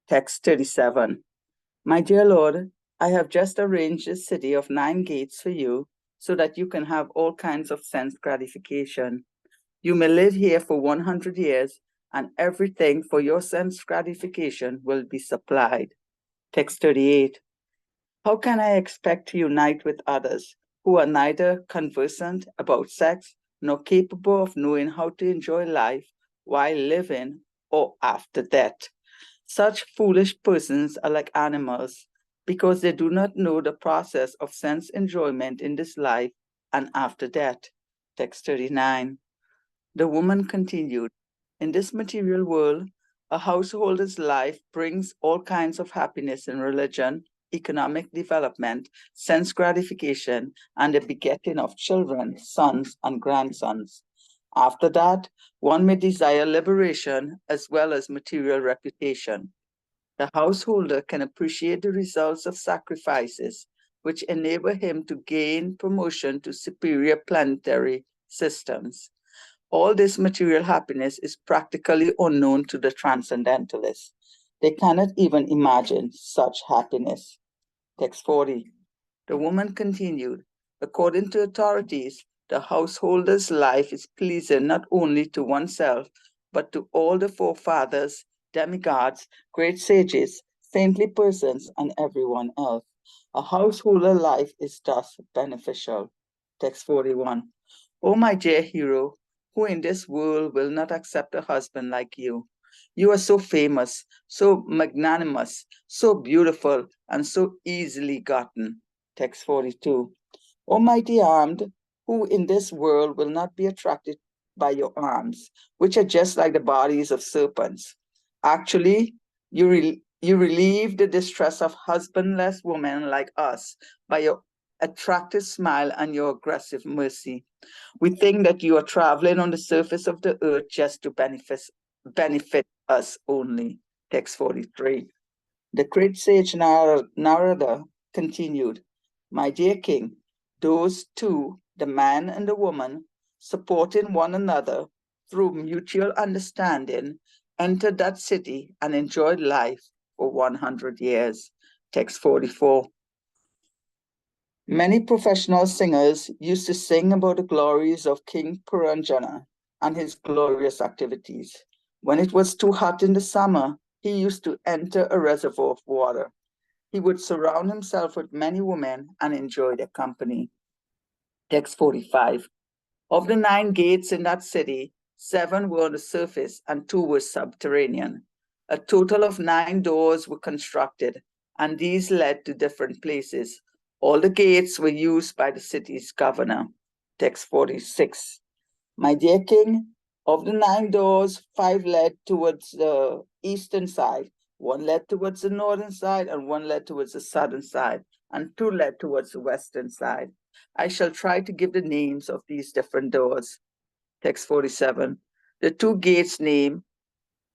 Text 37. My dear Lord, I have just arranged a city of 9 gates for you so that you can have all kinds of sense gratification. You may live here for 100 years and everything for your sense gratification will be supplied. Text 38. How can I expect to unite with others who are neither conversant about sex nor capable of knowing how to enjoy life while living or after death? Such foolish persons are like animals because they do not know the process of sense enjoyment in this life and after death. Text 39. The woman continued, in this material world, a householder's life brings all kinds of happiness in religion, economic development, sense gratification, and the begetting of children, sons, and grandsons. After that, one may desire liberation as well as material reputation. The householder can appreciate the results of sacrifices, which enable him to gain promotion to superior planetary systems. All this material happiness is practically unknown to the transcendentalists. They cannot even imagine such happiness. Text 40. The woman continued, according to authorities, the householder's life is pleasing not only to oneself, but to all the forefathers, demigods, great sages, saintly persons, and everyone else. A householder life is thus beneficial. Text 41. O my dear hero, who in this world will not accept a husband like you? You are so famous, so magnanimous, so beautiful, and so easily gotten. Text 42. O mighty armed, who in this world will not be attracted by your arms, which are just like the bodies of serpents. Actually, you relieve the distress of husbandless women like us by your attractive smile and your aggressive mercy. We think that you are traveling on the surface of the earth just to benefit us only. Text 43. The great sage Narada continued, my dear king, those two, the man and the woman, supporting one another through mutual understanding, entered that city and enjoyed life for 100 years. Text 44. Many professional singers used to sing about the glories of King Puranjana and his glorious activities. When it was too hot in the summer, he used to enter a reservoir of water. He would surround himself with many women and enjoy their company. Text 45. Of the 9 gates in that city, 7 were on the surface and 2 were subterranean. A total of 9 doors were constructed, and these led to different places. All the gates were used by the city's governor. Text 46. My dear king, of the 9 doors, 5 led towards the eastern side, 1 led towards the northern side, and 1 led towards the southern side, and 2 led towards the western side. I shall try to give the names of these different doors. Text 47. The 2 gates named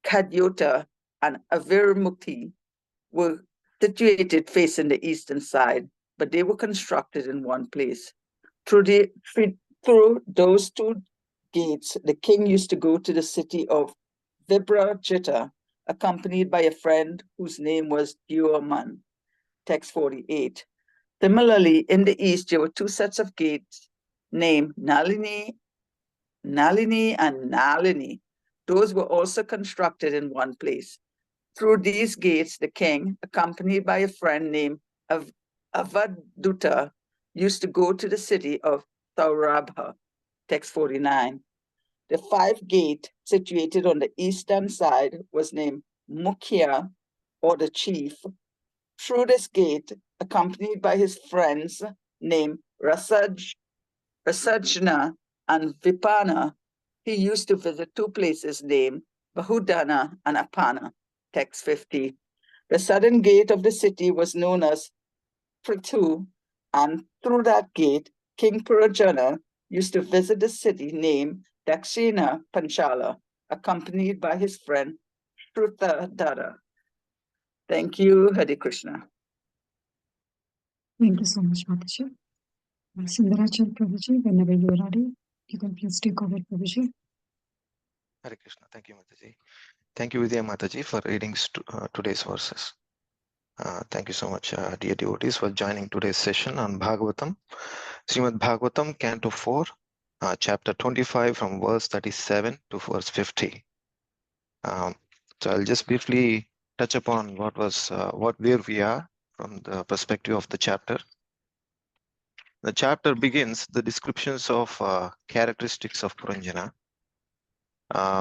Kadyota and Avirmukti were situated facing the eastern side, but they were constructed in one place. Through those 2 gates, the king used to go to the city of Vibrajita, accompanied by a friend whose name was Duaman. Text 48. Similarly, in the east, there were 2 sets of gates named Nalini and Nalini. Those were also constructed in one place. Through these gates, the king, accompanied by a friend named Avaduta, used to go to the city of Saurabha. Text 49. The 5th gate, situated on the eastern side, was named Mukhya, or the chief. Through this gate, accompanied by his friends named Rasajna and Vipana, he used to visit 2 places named Bahudana and Apana. Text 50. The southern gate of the city was known as Prithu, and through that gate, King Purajana used to visit the city named Dakshina Panchala, accompanied by his friend Shrutadara. Thank you, Hare Krishna. Thank you so much, Mataji. Sundaracala Prabhuji, whenever you are ready, you can please take over, Prabhuji. Hare Krishna. Thank you, Mataji. Thank you, Vidya Mataji, for reading today's verses. Thank you so much, dear devotees, for joining today's session on Bhagavatam. Srimad Bhagavatam, Canto 4, chapter 25, from verse 37 to verse 50. So I'll just briefly touch upon where we are from the perspective of the chapter. The chapter begins the descriptions of characteristics of Puranjana,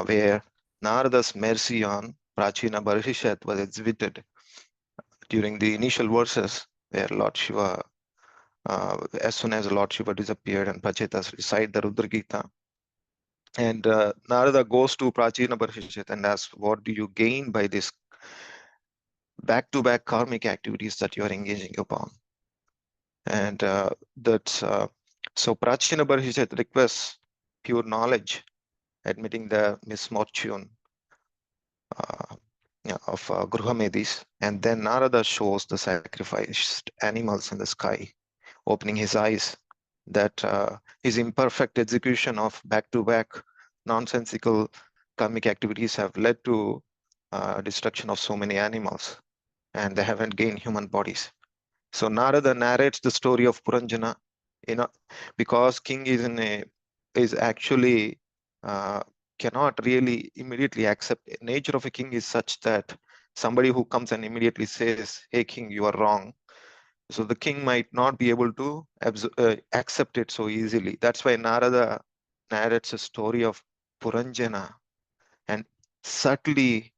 where Narada's mercy on Prachina Barhishat was exhibited during the initial verses, where Lord Shiva, as soon as Lord Shiva disappeared and Prachetas recite the Rudra Gita, and Narada goes to Prachina Barhishat and asks, what do you gain by this back-to-back karmic activities that you are engaging upon? And so Prachina Barhishat requests pure knowledge, admitting the misfortune of Gruhamedis, and then Narada shows the sacrificed animals in the sky, opening his eyes that his imperfect execution of back-to-back nonsensical karmic activities have led to destruction of so many animals, and they haven't gained human bodies. So Narada narrates the story of Puranjana, because king is actually cannot really immediately accept. Nature of a king is such that somebody who comes and immediately says, "Hey, king, you are wrong." So the king might not be able to accept it so easily. That's why Narada narrates a story of Puranjana and subtly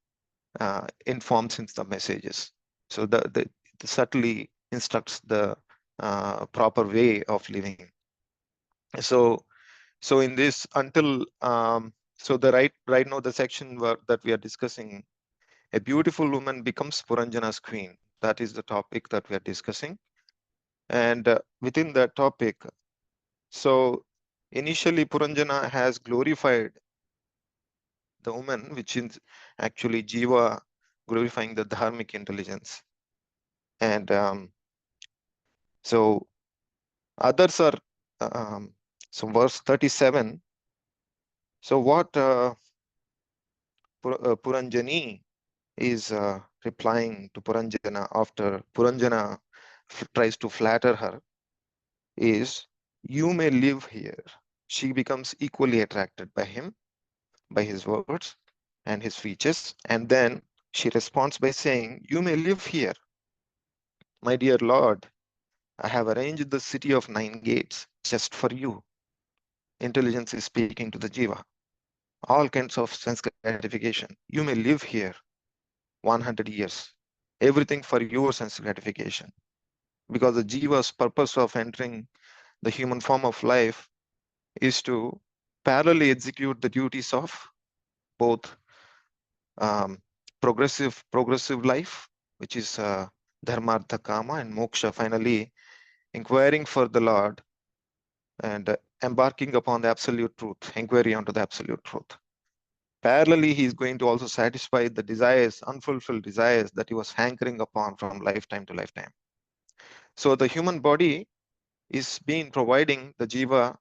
informs him the messages. So the subtly instructs the proper way of living. So in this so the right now the section that we are discussing, a beautiful woman becomes Puranjana's queen. That is the topic that we are discussing. And within that topic, so initially Puranjana has glorified the woman, which is actually Jiva glorifying the dharmic intelligence. And so others are, so verse 37. So what Puranjani is replying to Puranjana after Puranjana tries to flatter her is, you may live here. She becomes equally attracted by him, by his words and his features. And then she responds by saying, you may live here. My dear Lord, I have arranged the city of 9 gates just for you. Intelligence is speaking to the Jiva. All kinds of sense gratification. You may live here 100 years. Everything for your sense gratification. Because the Jiva's purpose of entering the human form of life is to parallelly execute the duties of both progressive life, which is dharma, artha, kama, and moksha, finally inquiring for the Lord and embarking upon the absolute truth, inquiry onto the absolute truth. Parallelly, he is going to also satisfy the desires, unfulfilled desires that he was hankering upon from lifetime to lifetime. So the human body is being providing the jiva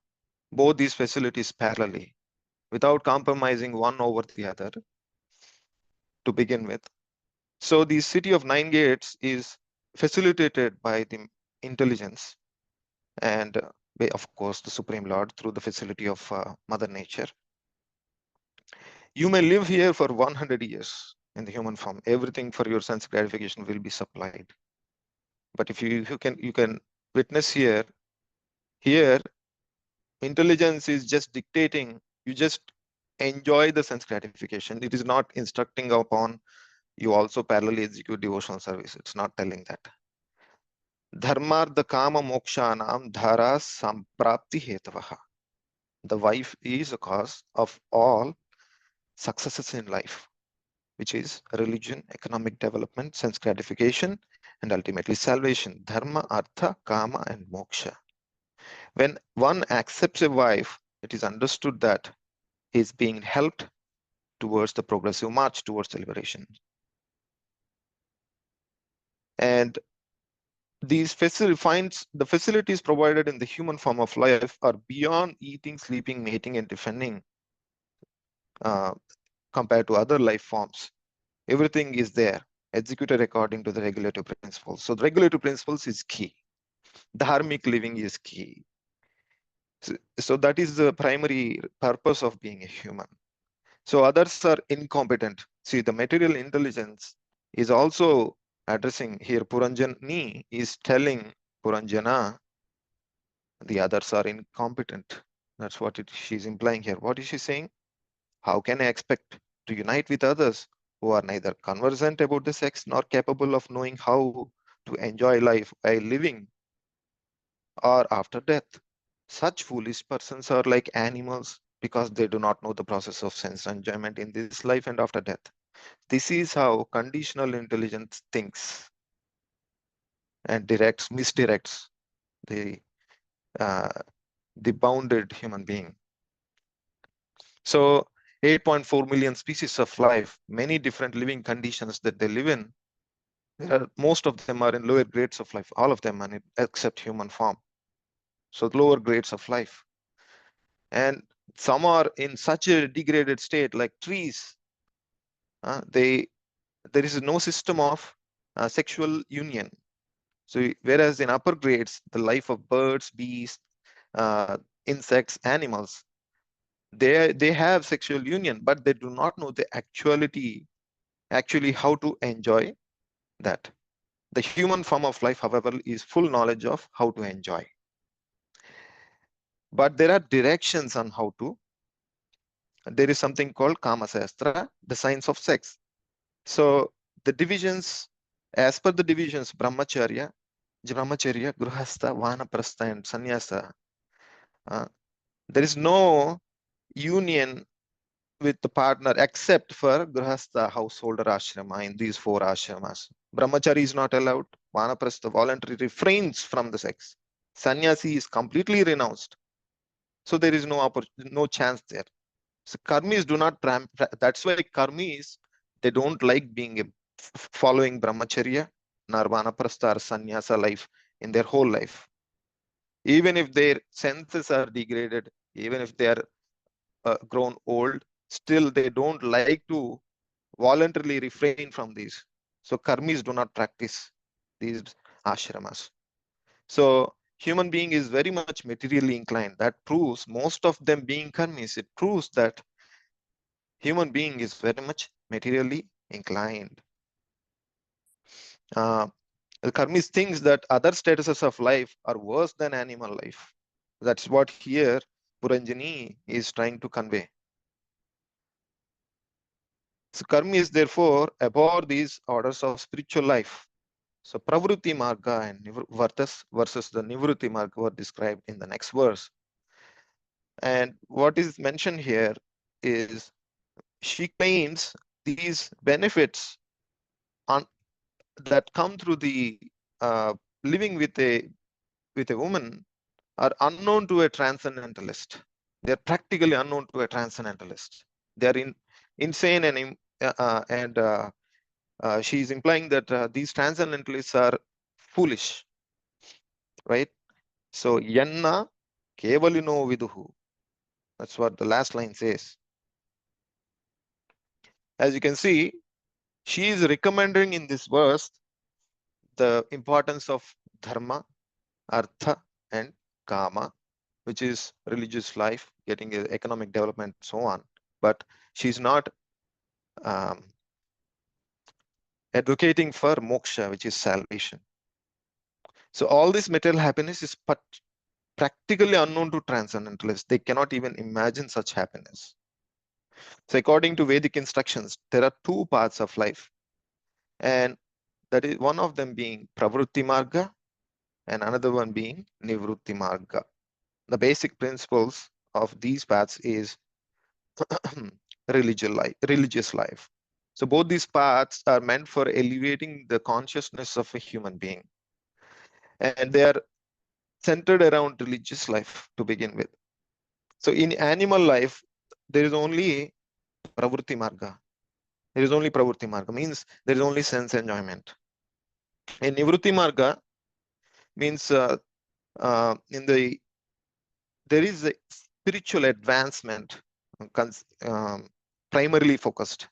both these facilities parallelly, without compromising one over the other to begin with. So the city of 9 gates is facilitated by the intelligence and of course the Supreme Lord through the facility of Mother Nature. You may live here for 100 years in the human form. Everything for your sense gratification will be supplied. But if you can witness here intelligence is just dictating. You just enjoy the sense gratification. It is not instructing upon you also parallelly execute devotional service. It's not telling that. Dharmartha kama mokshanam dhara samprapti hetavaha. The wife is a cause of all successes in life, which is religion, economic development, sense gratification, and ultimately salvation. Dharma, artha, kama, and moksha. When one accepts a wife, it is understood that he is being helped towards the progressive march towards the liberation. And these the facilities provided in the human form of life are beyond eating, sleeping, mating, and defending compared to other life forms. Everything is there, executed according to the regulative principles. So the regulative principles is key. Dharmic living is key. So that is the primary purpose of being a human. So others are incompetent. See, the material intelligence is also addressing here. Puranjani is telling Puranjana, the others are incompetent. That's what she's implying here. What is she saying? How can I expect to unite with others who are neither conversant about the sex nor capable of knowing how to enjoy life while living or after death? Such foolish persons are like animals because they do not know the process of sense enjoyment in this life and after death. This is how conditional intelligence thinks and misdirects the uh, the bounded human being. So 8.4 million species of life, many different living conditions that they live in. Most of them are in lower grades of life, all of them are except human form. So lower grades of life. And some are in such a degraded state like trees. There is no system of sexual union. So whereas in upper grades, the life of birds, bees, insects, animals, they have sexual union, but they do not know the actually how to enjoy that. The human form of life, however, is full knowledge of how to enjoy. But there are directions on how to. There is something called Kama Sastra, the science of sex. So the divisions, as per the divisions, Brahmacharya, Grihastha, Vanaprastha, and Sannyasa, there is no union with the partner except for Grihastha, householder ashrama, in these 4 ashramas. Brahmachari is not allowed. Vanaprastha voluntarily refrains from the sex. Sannyasi is completely renounced. So there is no chance there. So karmis do not, that's why karmis, they don't like being following brahmacharya, nor vanaprastha or sannyasa life in their whole life. Even if their senses are degraded, even if they are grown old, still they don't like to voluntarily refrain from these. So karmis do not practice these ashramas. So human being is very much materially inclined. That proves, most of them being karmis, it proves that human being is very much materially inclined. The karmis thinks that other statuses of life are worse than animal life. That's what here Puranjani is trying to convey. So karmi is therefore above these orders of spiritual life. So pravruti marga and versus the nivruti marga were described in the next verse. And what is mentioned here is she claims these benefits that come through the living with a woman are unknown to a transcendentalist. They are practically unknown to a transcendentalist. They are insane and she is implying that these transcendentalists are foolish, right? So yanna kevalino viduhu. That's what the last line says. As you can see, she is recommending in this verse the importance of dharma, artha, and kama, which is religious life, getting economic development, so on. But she's not advocating for moksha, which is salvation. So all this material happiness is practically unknown to transcendentalists. They cannot even imagine such happiness. So according to Vedic instructions, there are 2 paths of life. And that is one of them being pravrutti marga and another one being nivrutti marga. The basic principles of these paths is religious life. So both these paths are meant for elevating the consciousness of a human being. And they are centered around religious life to begin with. So in animal life, there is only pravrutti marga. There is only pravrutti marga, means there is only sense enjoyment. In nivrutti marga means there is a spiritual advancement. primarily focused.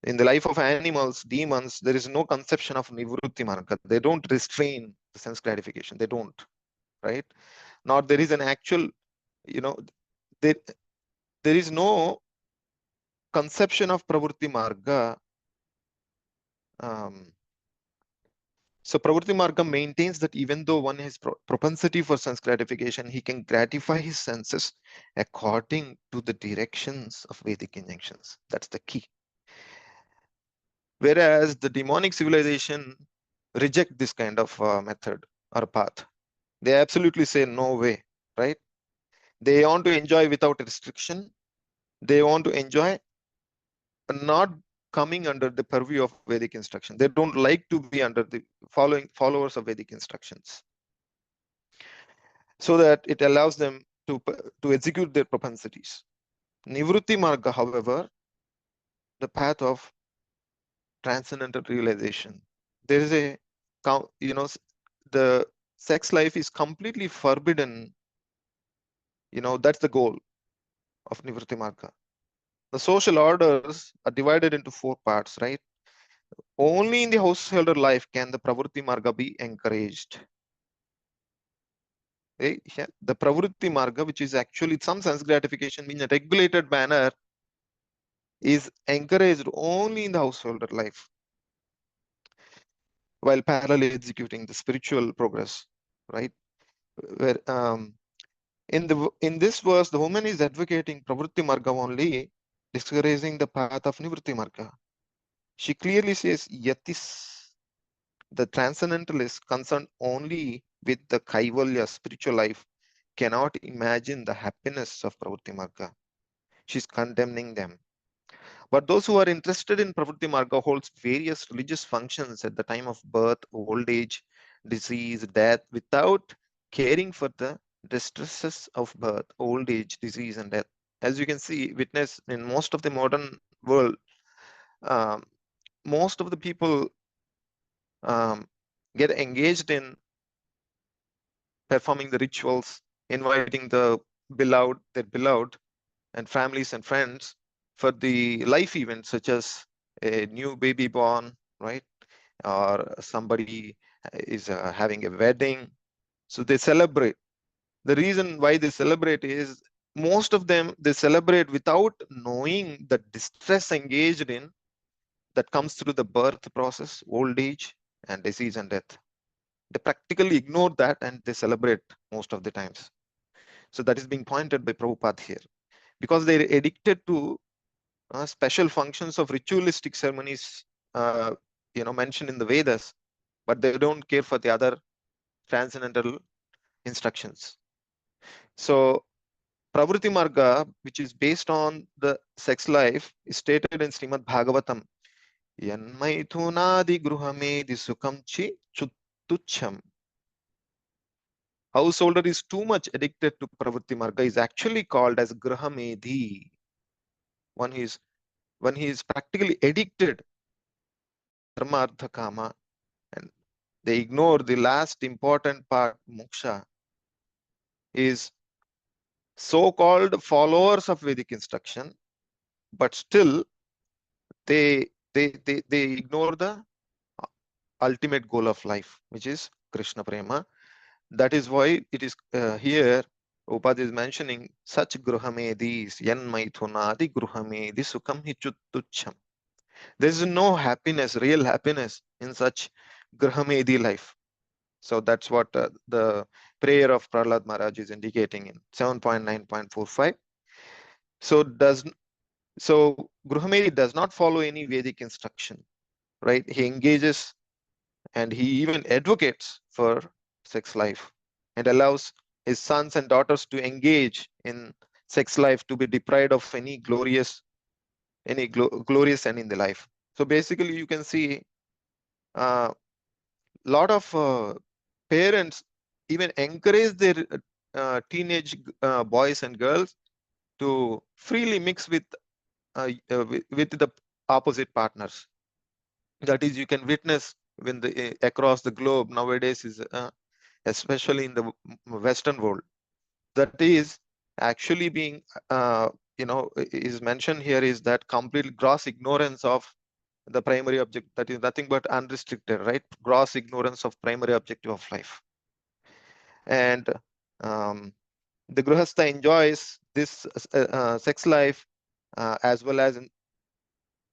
In the life of animals, demons, there is no conception of nivrutti marga. They don't restrain the sense gratification. They don't, right? Nor there is an actual, there is no conception of pravritti marga. So pravritti marga maintains that even though one has propensity for sense gratification, he can gratify his senses according to the directions of Vedic injunctions. That's the key. Whereas the demonic civilization reject this kind of method or path. They absolutely say no way, right? They want to enjoy without restriction. They want to enjoy not coming under the purview of Vedic instruction. They don't like to be under the followers of Vedic instructions, so that it allows them to execute their propensities. Nivrutti marga, however, the path of transcendental realization. There is a, the sex life is completely forbidden. That's the goal of Nivrutti marga. The social orders are divided into 4 parts, right? Only in the householder life can the pravritti marga be encouraged. Okay? The pravritti marga, which is actually some sense gratification in a regulated manner, is encouraged only in the householder life, while parallelly executing the spiritual progress, right? Where in this verse, the woman is advocating pravritti marga only, discouraging the path of nivritti marga. She clearly says yatis, the transcendental, is concerned only with the kaivalya, spiritual life, cannot imagine the happiness of pravritti marga. She's condemning them. But those who are interested in pravritti marga holds various religious functions at the time of birth, old age, disease, death, without caring for the distresses of birth, old age, disease, and death. As you can see, witness in most of the modern world, um, most of the people get engaged in performing the rituals, inviting their beloved, and families and friends for the life events such as a new baby born, right? Or somebody is having a wedding. So they celebrate. The reason why they celebrate is most of them, they celebrate without knowing the distress engaged in that comes through the birth process, old age, and disease and death. They practically ignore that and they celebrate most of the times. So that is being pointed by Prabhupada here. Because they're addicted to special functions of ritualistic ceremonies, mentioned in the Vedas, but they don't care for the other transcendental instructions. So Pravritti Marga, which is based on the sex life, is stated in Srimad Bhagavatam. Yanmaithunadi gruhamedi sukam chi chuttucham. Householder is too much addicted to Pravritti Marga is actually called as Grahamedhi. When he is practically addicted dharma, artha, kama, and they ignore the last important part, moksha, is so-called followers of Vedic instruction, but still they ignore the ultimate goal of life, which is Krishna Prema. That is why it is here Upad is mentioning such gruhamedis, yan maithunadi gruhamedi sukam hi chuttucham. There is no happiness, real happiness in such gruhamedi life. So that's what the prayer of Prahlad Maharaj is indicating in 7.9.45. So Gruhamedi does not follow any Vedic instruction, right? He engages and he even advocates for sex life and allows his sons and daughters to engage in sex life, to be deprived of any glorious end in the life. So basically you can see a lot of parents even encourage their teenage boys and girls to freely mix with the opposite partners. That is, you can witness when across the globe nowadays is especially in the Western world, that is actually being is mentioned here is that complete gross ignorance of the primary object, that is nothing but unrestricted, right? Gross ignorance of primary objective of life. And the Grihastha enjoys this sex life as well as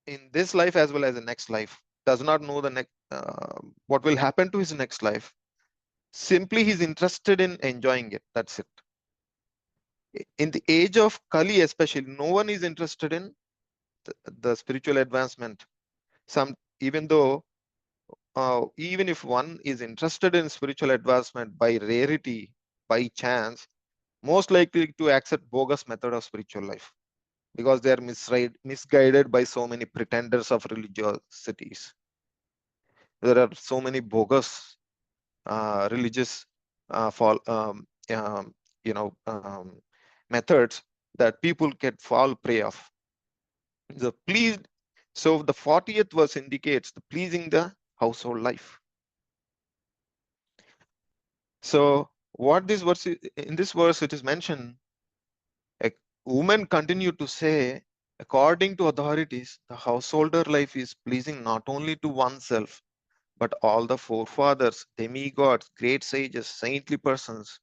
in this life as well as the next life. Does not know the next what will happen to his next life. Simply he's interested in enjoying it. That's it. In the age of Kali especially, no one is interested in the spiritual advancement. Even though even if one is interested in spiritual advancement by rarity, by chance, most likely to accept bogus method of spiritual life, because they are misguided by so many pretenders of religiosities. There are so many bogus religious fall, methods that people can fall prey of. The pleased, so the 40th verse indicates the pleasing the household life. So what this verse in this verse it is mentioned, a woman continued to say, according to authorities, the householder life is pleasing not only to oneself, but all the forefathers, demigods, great sages, saintly persons,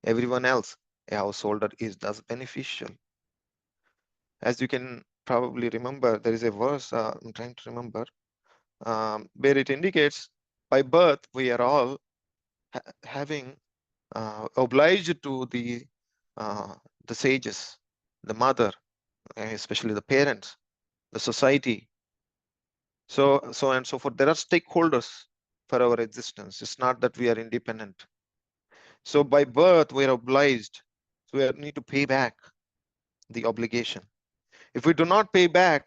everyone else. A householder is thus beneficial. As you can probably remember, there is a verse, I'm trying to remember, where it indicates by birth we are all having obliged to the sages, the mother, especially the parents, the society, so and so forth. There are stakeholders for our existence. It's not that we are independent. So by birth we are obliged, so we need to pay back the obligation. If we do not pay back,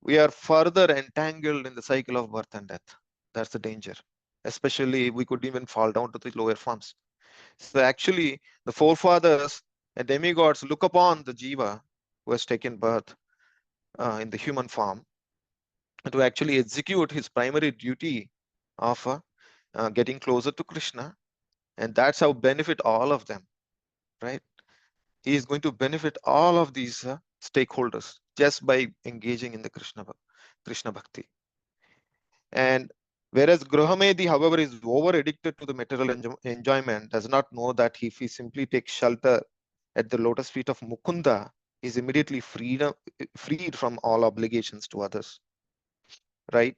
we are further entangled in the cycle of birth and death. That's the danger. Especially we could even fall down to the lower forms. So actually the forefathers and demigods look upon the jiva who has taken birth in the human form to actually execute his primary duty of getting closer to Krishna, and that's how benefit all of them, right? He is going to benefit all of these stakeholders just by engaging in the Krishna Bhakti. And whereas Gruhamedi, however, is over addicted to the material enjoyment, does not know that if he simply takes shelter at the lotus feet of Mukunda, he is immediately freed from all obligations to others, right?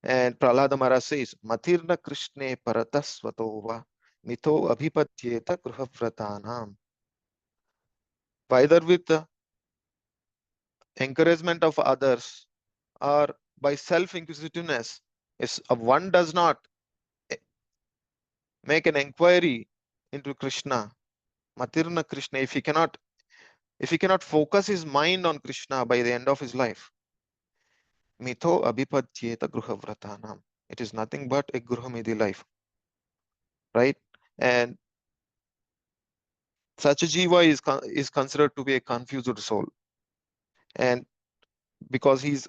And Prahlada Maharaj says, Matirna Krishne Paratasvatova Mito Abhipatyeta Gruhavratanam. Either with the encouragement of others or by self-inquisitiveness, if one does not make an inquiry into Krishna, Matirna Krishna, if he cannot focus his mind on Krishna by the end of his life, Mito Abhipatyeta Gruhavratanam. It is nothing but a Gruhamedi life, right? And such a jiva is considered to be a confused soul, and because he's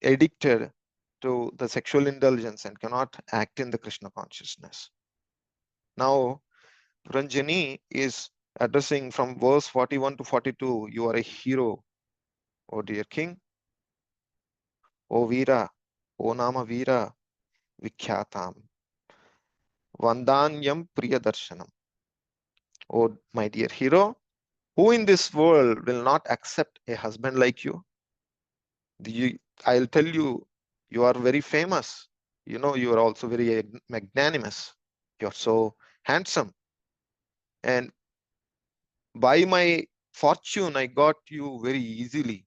addicted to the sexual indulgence and cannot act in the Krishna consciousness. Now Ranjani is addressing from verse 41 to 42, you are a hero, O dear king, O Veera, O Nama Veera, Vikyatam, Vandanyam Priyadarshanam. O my dear hero, who in this world will not accept a husband like you? I'll tell you, you are very famous. You know, you are also very magnanimous. You're so handsome. And by my fortune, I got you very easily.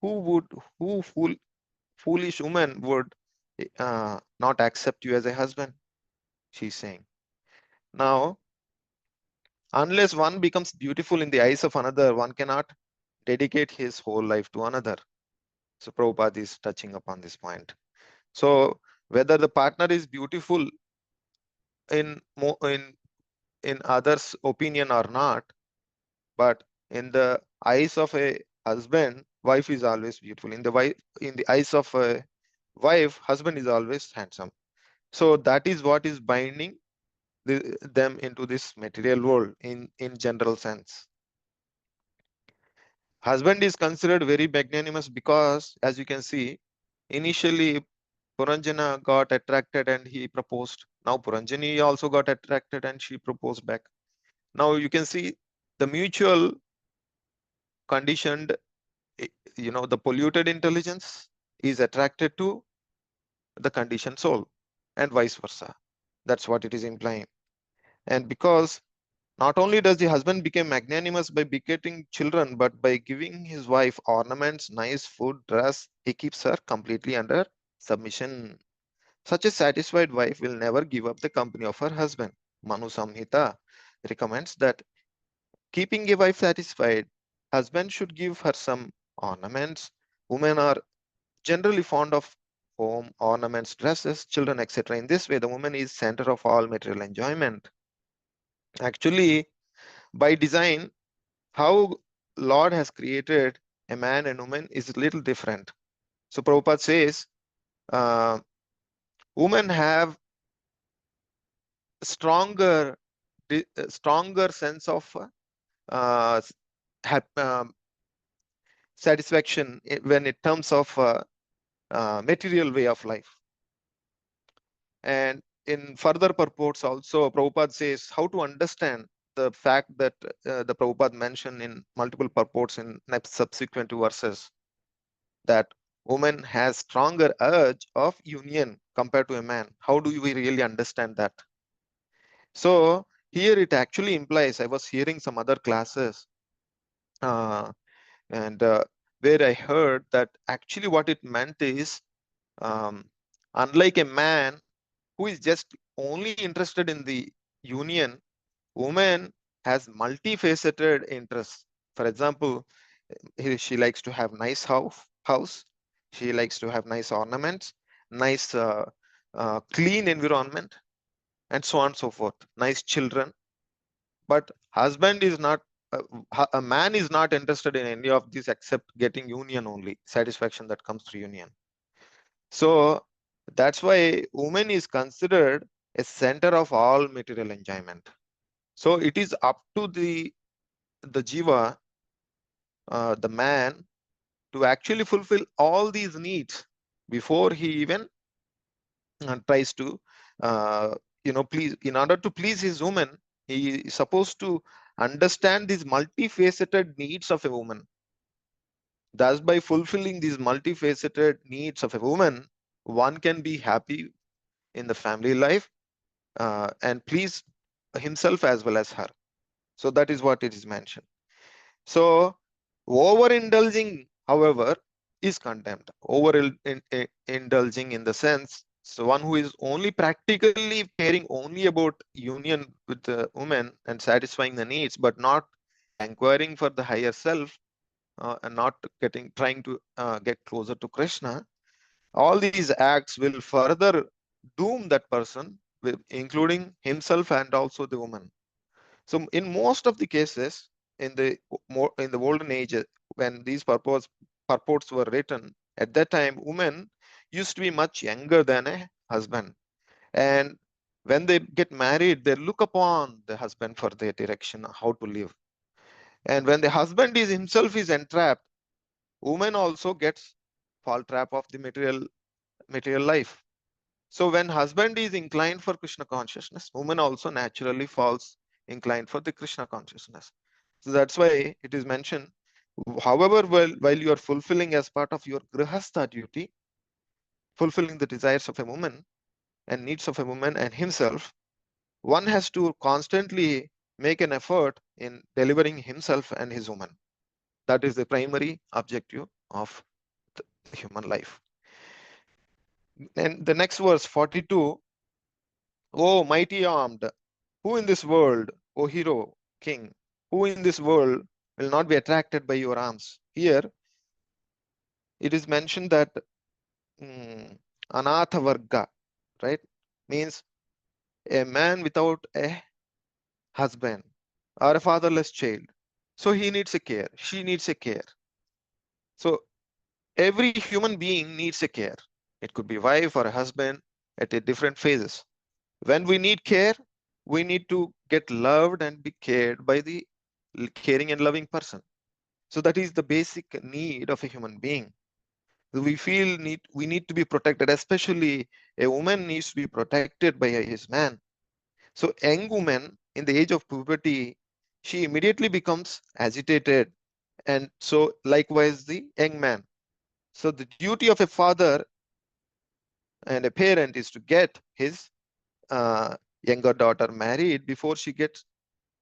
Who foolish woman would not accept you as a husband? She's saying. Now, unless one becomes beautiful in the eyes of another, one cannot dedicate his whole life to another. So Prabhupada is touching upon this point. So whether the partner is beautiful in others' opinion or not, but in the eyes of a husband, wife is always beautiful. In the eyes of a wife, husband is always handsome. So that is what is binding them into this material world in general sense. Husband is considered very magnanimous because, as you can see, initially Puranjana got attracted and he proposed. Now Puranjani also got attracted and she proposed back. Now you can see the mutual conditioned, the polluted intelligence is attracted to the conditioned soul and vice versa. That's what it is implying. And because not only does the husband become magnanimous by begetting children, but by giving his wife ornaments, nice food, dress, he keeps her completely under submission. Such a satisfied wife will never give up the company of her husband. Manu Samhita recommends that keeping a wife satisfied, husband should give her some ornaments. Women are generally fond of home, ornaments, dresses, children, etc. In this way, the woman is center of all material enjoyment. Actually, by design, how Lord has created a man and woman is a little different. So Prabhupada says, women have stronger, stronger sense of uh, satisfaction when it terms of material way of life. And in further purports also, Prabhupada says how to understand the fact that the Prabhupada mentioned in multiple purports in next subsequent verses, that woman has stronger urge of union compared to a man. How do we really understand that? So here it actually implies, I was hearing some other classes and where I heard that actually what it meant is, unlike a man who is just only interested in the union, woman has multifaceted interests. For example, she likes to have nice house. She likes to have nice ornaments, nice clean environment, and so on and so forth. Nice children. But husband is not, a man is not interested in any of this except getting union only, satisfaction that comes through union. So that's why woman is considered a center of all material enjoyment. So it is up to the jiva, the man, to actually fulfill all these needs before he even tries to please. In order to please his woman, he is supposed to understand these multifaceted needs of a woman. Thus, by fulfilling these multifaceted needs of a woman, one can be happy in the family life and please himself as well as her. So that is what it is mentioned. So overindulging, however, is condemned. Overindulging in the sense, so one who is only practically caring only about union with the woman and satisfying the needs, but not inquiring for the higher self and not trying to get closer to Krishna. All these acts will further doom that person, including himself and also the woman. So in most of the cases, in the olden age, when these purports were written, at that time, women used to be much younger than a husband. And when they get married, they look upon the husband for their direction, how to live. And when the husband is himself is entrapped, woman also gets fall trap of the material life. So when husband is inclined for Krishna consciousness, woman also naturally falls inclined for the Krishna consciousness. So that's why it is mentioned, however, while you are fulfilling as part of your grihastha duty, fulfilling the desires of a woman and needs of a woman and himself, one has to constantly make an effort in delivering himself and his woman. That is the primary objective of the human life. And the next verse, 42, O mighty armed, who in this world, O hero, king, who in this world will not be attracted by your arms? Here, it is mentioned that anatha varga, right? Means a man without a husband or a fatherless child. So he needs a care. She needs a care. So every human being needs a care. It could be wife or a husband at a different phases. When we need care, we need to get loved and be cared by the caring and loving person. So that is the basic need of a human being. We feel we need to be protected, especially a woman needs to be protected by his man. So young woman in the age of puberty, she immediately becomes agitated, and so likewise the young man. So the duty of a father and a parent is to get his younger daughter married before she gets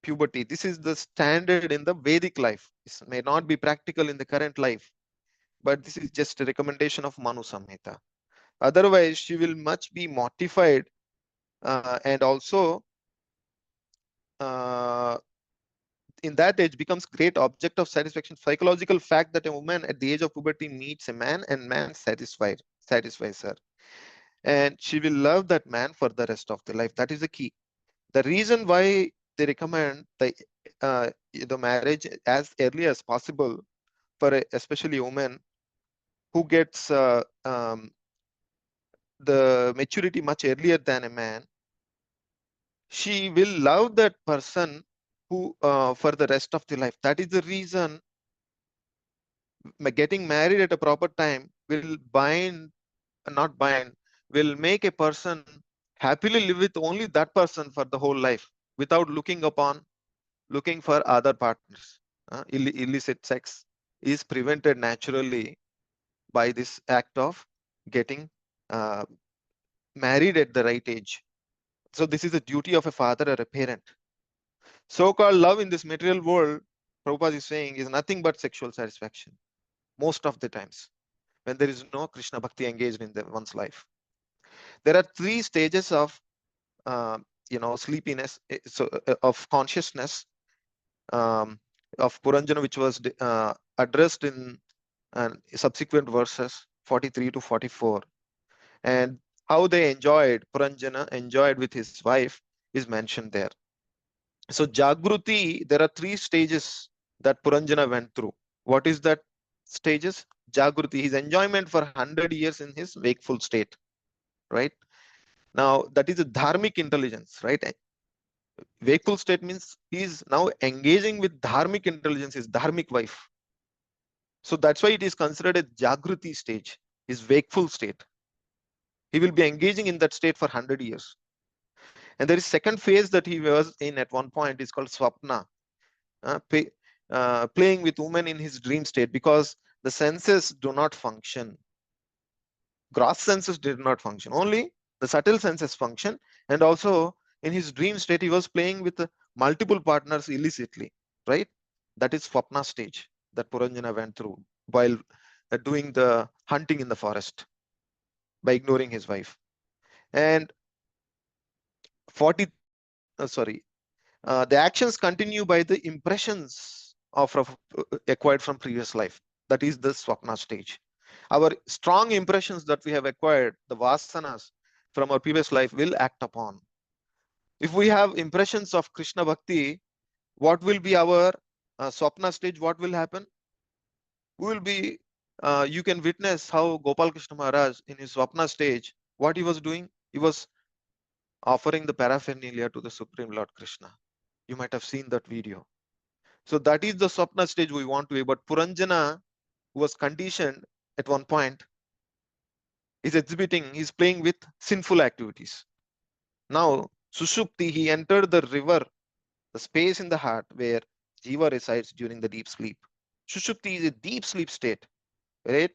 puberty. This is the standard in the Vedic life. This may not be practical in the current life, but this is just a recommendation of Manu Samhita. Otherwise, she will much be mortified, and also uh, in that age becomes great object of satisfaction. Psychological fact that a woman at the age of puberty meets a man and man satisfies her, and she will love that man for the rest of the life. That is the key. The reason why they recommend the marriage as early as possible for especially a woman who gets the maturity much earlier than a man, she will love that person who for the rest of the life. That is the reason getting married at a proper time will not bind, will make a person happily live with only that person for the whole life without looking for other partners. Illicit sex is prevented naturally by this act of getting uh, married at the right age. So this is the duty of a father or a parent. So-called love in this material world, Prabhupada is saying, is nothing but sexual satisfaction most of the times when there is no Krishna Bhakti engaged in one's life. There are three stages of sleepiness, of consciousness, of Puranjana, which was addressed in subsequent verses 43 to 44. And how they Puranjana enjoyed with his wife is mentioned there. So Jagruti, there are three stages that Puranjana went through. What is that stages? Jagruti, his enjoyment for 100 years in his wakeful state, right? Now, that is a dharmic intelligence, right? Wakeful state means he is now engaging with dharmic intelligence, his dharmic wife. So that's why it is considered a Jagruti stage, his wakeful state. He will be engaging in that state for 100 years. And there is second phase that he was in at one point is called Swapna, playing with women in his dream state, because the senses do not function. Gross senses did not function. Only the subtle senses function. And also in his dream state, he was playing with multiple partners illicitly, right? That is Swapna stage that Puranjana went through while doing the hunting in the forest by ignoring his wife. And 40, the actions continue by the impressions acquired from previous life. That is the Swapna stage. Our strong impressions that we have acquired, the vasanas from our previous life, will act upon. If we have impressions of Krishna Bhakti, what will be our Swapna stage? What will happen? We will be, you can witness how Gopal Krishna Maharaj in his Swapna stage, what he was doing? He was offering the paraphernalia to the Supreme Lord Krishna. You might have seen that video. So that is the Swapna stage we want to be. But Puranjana, who was conditioned at one point, is exhibiting, he's playing with sinful activities. Now, Sushupti, he entered the river, the space in the heart where Jiva resides during the deep sleep. Sushupti is a deep sleep state, right?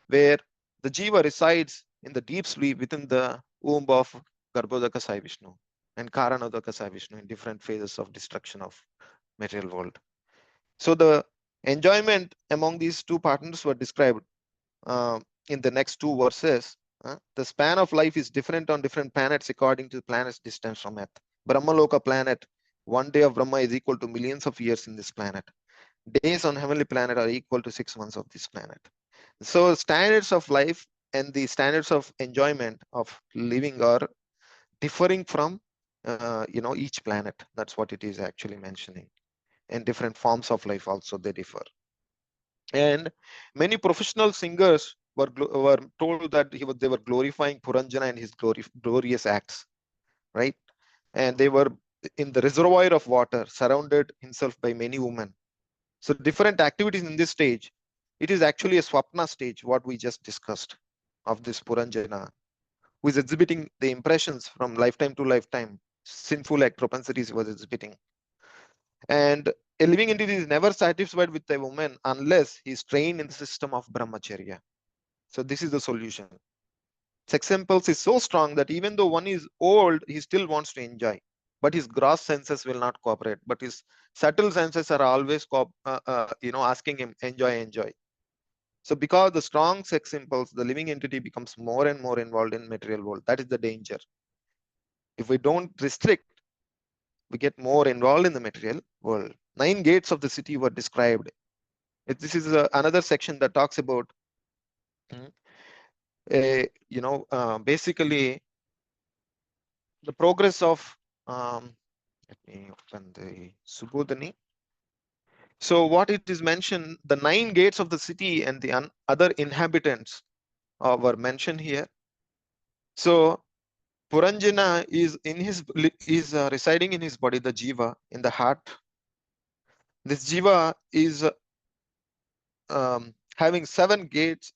Where the Jiva resides in the deep sleep within the womb of Garbhodaka Sai Vishnu and Karanodaka Sai Vishnu in different phases of destruction of material world. So the enjoyment among these two partners were described in the next two verses. The span of life is different on different planets according to the planet's distance from Earth. Brahmaloka planet, one day of Brahma is equal to millions of years in this planet. Days on heavenly planet are equal to 6 months of this planet. So standards of life and the standards of enjoyment of living are differing from each planet. That's what it is actually mentioning. And different forms of life also they differ. And many professional singers were told that they were glorifying Puranjana and his glorious acts, right? And they were in the reservoir of water, surrounded himself by many women. So different activities in this stage, it is actually a swapna stage, what we just discussed of this Puranjana, who is exhibiting the impressions from lifetime to lifetime, sinful act propensities he was exhibiting. And a living entity is never satisfied with a woman unless he is trained in the system of brahmacharya. So this is the solution. Sex impulse is so strong that even though one is old, he still wants to enjoy. But his gross senses will not cooperate. But his subtle senses are always, asking him, enjoy, enjoy. So because the strong sex impulse, the living entity becomes more and more involved in material world. That is the danger. If we don't restrict, we get more involved in the material world. 9 gates of the city were described. This is another section that talks about, basically the progress of, let me open the Subodhani. So what it is mentioned, the 9 gates of the city and the other inhabitants were mentioned here. So Puranjana is residing in his body, the jiva, in the heart. This jiva is having 9 gates,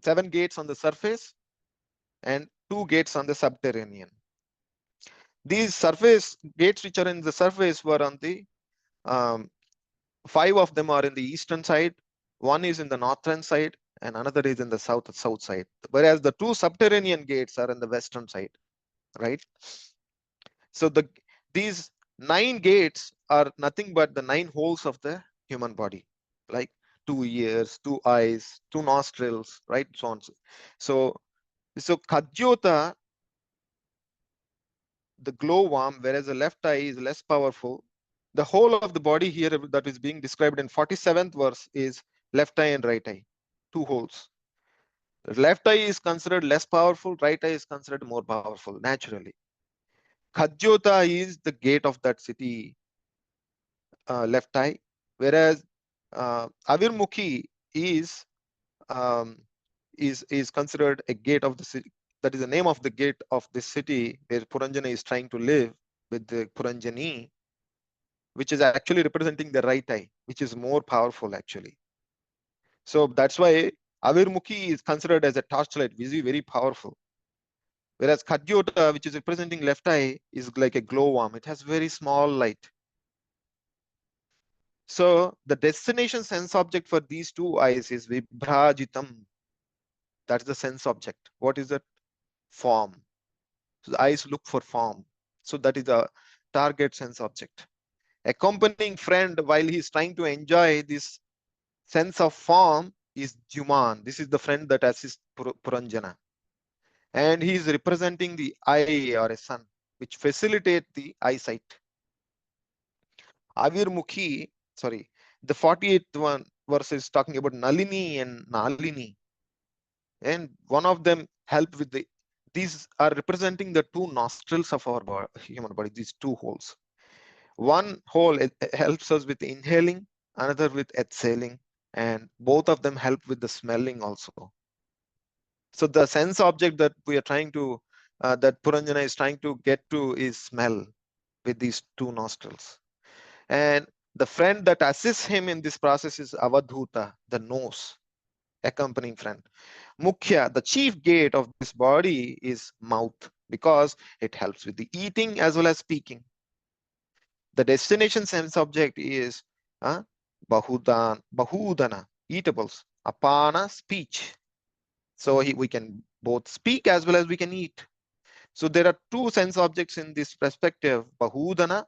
7 gates on the surface and 2 gates on the subterranean. These surface gates which are in the surface were on the 5 of them are in the eastern side, 1 is in the northern side, and another is in the south side. Whereas the 2 subterranean gates are in the western side, right? So these 9 gates are nothing but the 9 holes of the human body, like 2 ears, 2 eyes, 2 nostrils, right? So on. So Kadyota, the glowworm, whereas the left eye is less powerful. The whole of the body here that is being described in 47th verse is left eye and right eye, 2 holes. Left eye is considered less powerful, right eye is considered more powerful naturally. Kadyota is the gate of that city, left eye, whereas Avirmukhi is considered a gate of the city. That is the name of the gate of this city where Puranjana is trying to live with the Puranjani, which is actually representing the right eye, which is more powerful actually. So that's why Avirmukhi is considered as a torchlight, which is very powerful. Whereas Kadyota, which is representing left eye, is like a glowworm. It has very small light. So the destination sense object for these 2 eyes is Vibhrajitam. That's the sense object. What is that? Form. So the eyes look for form. So that is the target sense object. Accompanying friend while he's trying to enjoy this sense of form is Juman. This is the friend that assists Puranjana. And he is representing the eye or a sun, which facilitate the eyesight. Avirmukhi, the 48th one verse is talking about Nalini and Nalini. And one of them help with these are representing the 2 nostrils of our human body, these 2 holes. One hole helps us with inhaling, another with exhaling, and both of them help with the smelling also. So the sense object that we are trying to, that Puranjana is trying to get to is smell with these 2 nostrils. And the friend that assists him in this process is Avadhuta, the nose, accompanying friend. Mukhya, the chief gate of this body is mouth, because it helps with the eating as well as speaking. The destination sense object is bahudana, eatables, apana, speech. So we can both speak as well as we can eat. So there are 2 sense objects in this perspective: bahudana,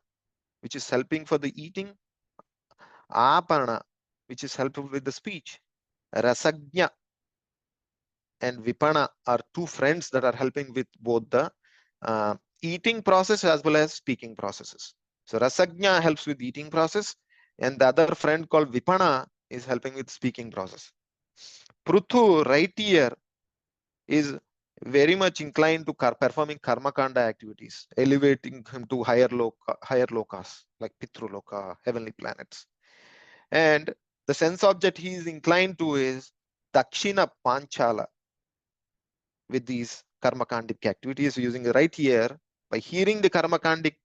which is helping for the eating; apana, which is helpful with the speech. Rasagnya and Vipana are 2 friends that are helping with both the eating process as well as speaking processes. So Rasagnya helps with eating process, and the other friend called Vipana is helping with speaking process. Pruthu, right ear, is very much inclined to performing karma kanda activities, elevating him to higher lokas like Pitru Loka, heavenly planets. And the sense object he is inclined to is Dakshina Panchala, with these karmakandic activities using the right ear. By hearing the karmakandic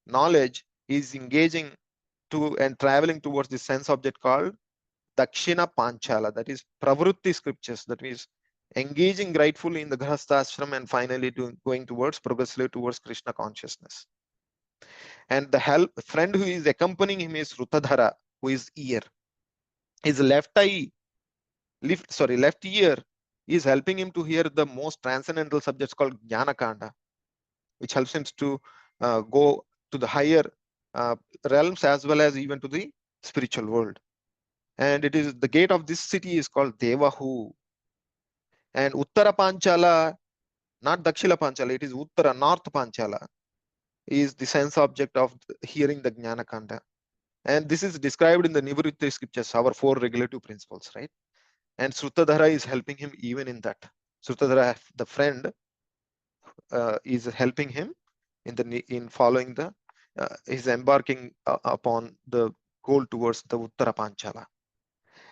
knowledge, is engaging to and traveling towards the sense object called Dakshina Panchala, that is Pravrutti scriptures, that is engaging rightfully in the Grahastha ashram and finally going towards progressively towards Krishna consciousness. And the friend who is accompanying him is Rutadhara, who is ear. His left ear is helping him to hear the most transcendental subjects called Jnanakanda, which helps him to go to the higher realms as well as even to the spiritual world. And it is the gate of this city is called Devahu. And Uttara Panchala, not Dakshila Panchala, it is Uttara, North Panchala, is the sense object of hearing the Jnanakanda. And this is described in the Nivritti scriptures, our 4 regulative principles, right? And Srutadhara is helping him even in that. Srutadhara, the friend, is helping him in following the, is embarking upon the goal towards the Uttara Panchala.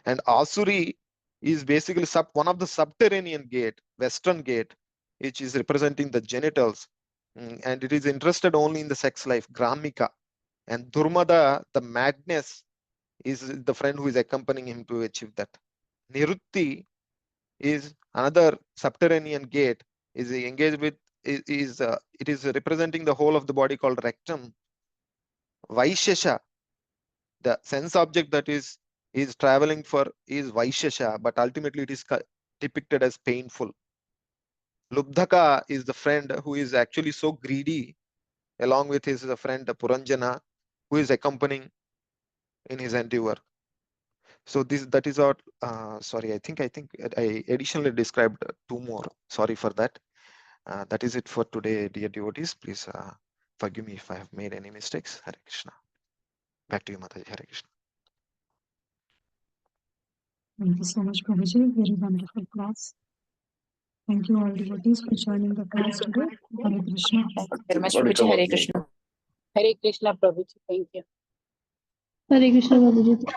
And Asuri is basically one of the subterranean gate, western gate, which is representing the genitals. And it is interested only in the sex life, Gramika. And Durmada, the madness, is the friend who is accompanying him to achieve that. Nirutti is another subterranean gate, is engaged with, it is representing the whole of the body called rectum. Vaishesha, the sense object that is traveling for is Vaishesha, but ultimately it is depicted as painful. Lubdhaka is the friend who is actually so greedy, along with his friend Puranjana, who is accompanying in his endeavor. So that is our sorry, I think I additionally described 2 more. Sorry for that. That is it for today, dear devotees. Please forgive me if I have made any mistakes. Hare Krishna. Back to you, Mataji. Hare Krishna. Thank you so much, Prabhuji. Very wonderful class. Thank you all devotees for joining the class today. Hare Krishna. Thank you very much, Prabhuji. Hare Krishna. Hare Krishna, Prabhuji. Thank you. Hare Krishna, Prabhuji.